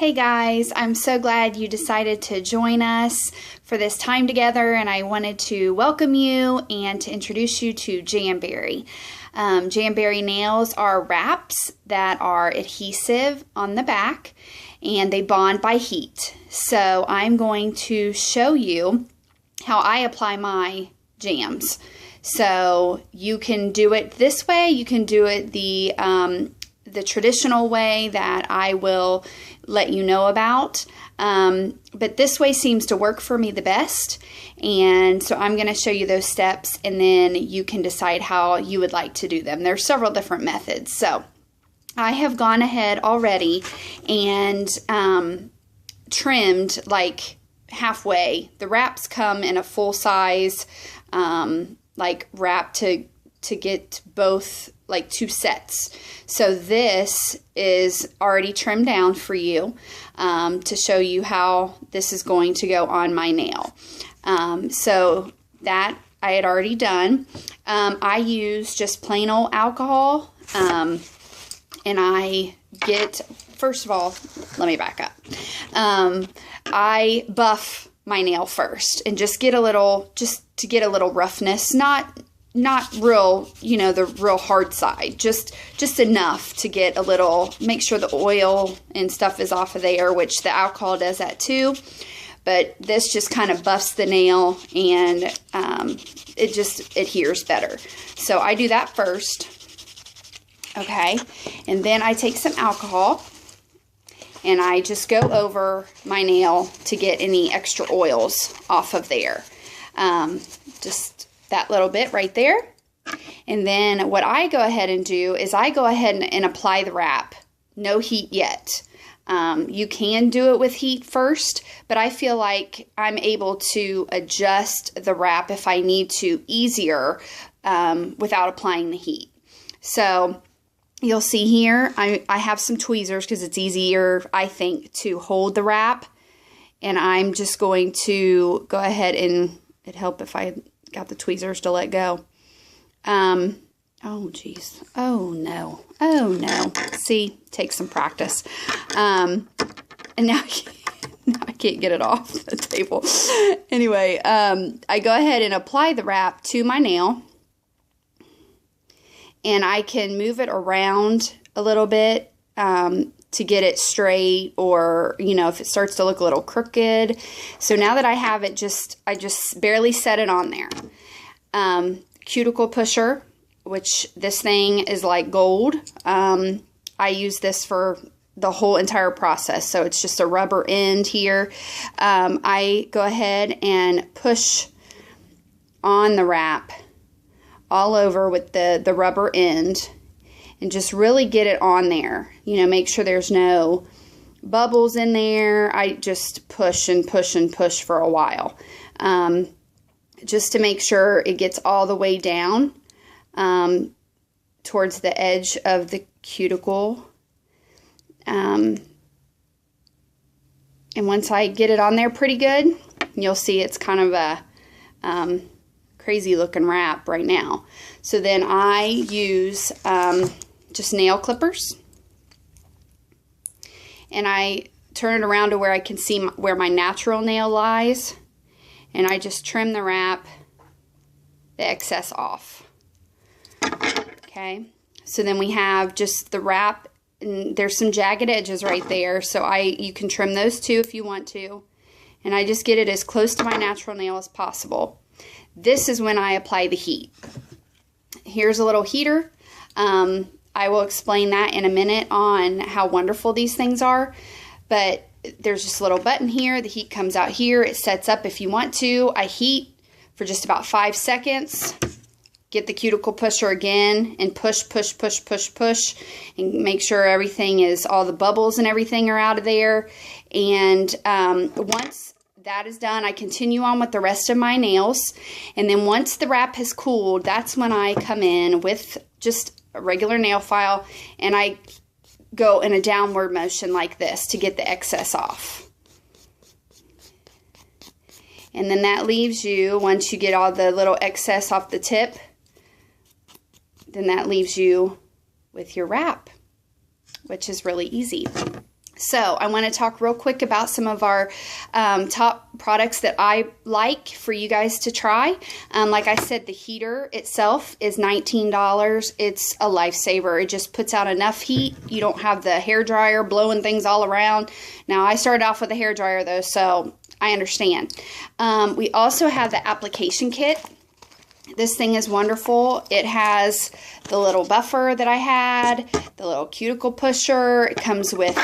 Hey guys, I'm so glad you decided to join us for this time together, and I wanted to welcome you and to introduce you to Jamberry. Jamberry nails are wraps that are adhesive on the back and they bond by heat. So I'm going to show you how I apply my jams. So you can do it this way, you can do it the traditional way that I will let you know about, but this way seems to work for me the best, and so I'm going to show you those steps, and then you can decide how you would like to do them. There's several different methods. So I have gone ahead already and trimmed like halfway. The wraps come in a full size like wrap to get both, like 2 sets. So this is already trimmed down for you to show you how this is going to go on my nail. So that I had already done. I use just plain old alcohol, and I get, first of all, let me back up. I buff my nail first and just get a little, just to get a little roughness, not real, you know, the real hard side, just enough to get a little, make sure the oil and stuff is off of there, which the alcohol does that too. But this just kind of buffs the nail, and it just adheres better. So I do that first. Okay. And then I take some alcohol and I just go over my nail to get any extra oils off of there. Just that little bit right there. And then what I go ahead and do is I go ahead and apply the wrap. No heat yet. You can do it with heat first, but I feel like I'm able to adjust the wrap if I need to easier without applying the heat. So you'll see here I have some tweezers because it's easier, I think, to hold the wrap. And I'm just going to go ahead and it'd help if I got the tweezers to let go. Oh geez. Oh no. See, takes some practice. And now I can't get it off the table. Anyway, I go ahead and apply the wrap to my nail, and I can move it around a little bit to get it straight, or, you know, if it starts to look a little crooked. So now that I have it, I just barely set it on there. Cuticle pusher, which this thing is like gold. I use this for the whole entire process. So it's just a rubber end here. I go ahead and push on the wrap all over with the rubber end, and just really get it on there. You know, make sure there's no bubbles in there. I just push and push and push for a while, just to make sure it gets all the way down towards the edge of the cuticle. And once I get it on there pretty good, you'll see it's kind of a crazy looking wrap right now. So then I use just nail clippers, and I turn it around to where I can see where my natural nail lies, and I just trim the wrap, the excess off. Okay, so then we have just the wrap, and there's some jagged edges right there, so you can trim those too if you want to, and I just get it as close to my natural nail as possible. This is when I apply the heat. Here's a little heater. I will explain that in a minute on how wonderful these things are, but there's just a little button here. The heat comes out here. It sets up if you want to. I heat for just about 5 seconds. Get the cuticle pusher again and push, push, push, push, push, and make sure everything is, all the bubbles and everything are out of there. And once that is done, I continue on with the rest of my nails. And then once the wrap has cooled, that's when I come in with just a regular nail file, and I go in a downward motion like this to get the excess off. And then that leaves you, once you get all the little excess off the tip, then that leaves you with your wrap, which is really easy. So I want to talk real quick about some of our top products that I like for you guys to try. Like I said, the heater itself is $19. It's a lifesaver. It just puts out enough heat. You don't have the hair dryer blowing things all around. Now, I started off with a hair dryer though, so I understand. We also have the application kit. This thing is wonderful. It has the little buffer that I had, the little cuticle pusher. It comes with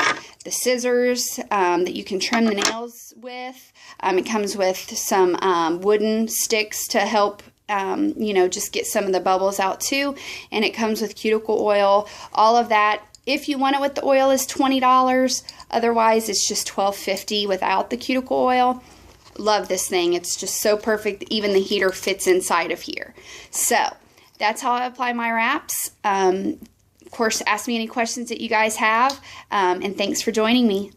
the scissors that you can trim the nails with. It comes with some wooden sticks to help, you know, just get some of the bubbles out too. And it comes with cuticle oil. All of that, if you want it with the oil, is $20. Otherwise, it's just $12.50 without the cuticle oil. Love this thing. It's just so perfect. Even the heater fits inside of here. So that's how I apply my wraps. Of course, ask me any questions that you guys have. And thanks for joining me.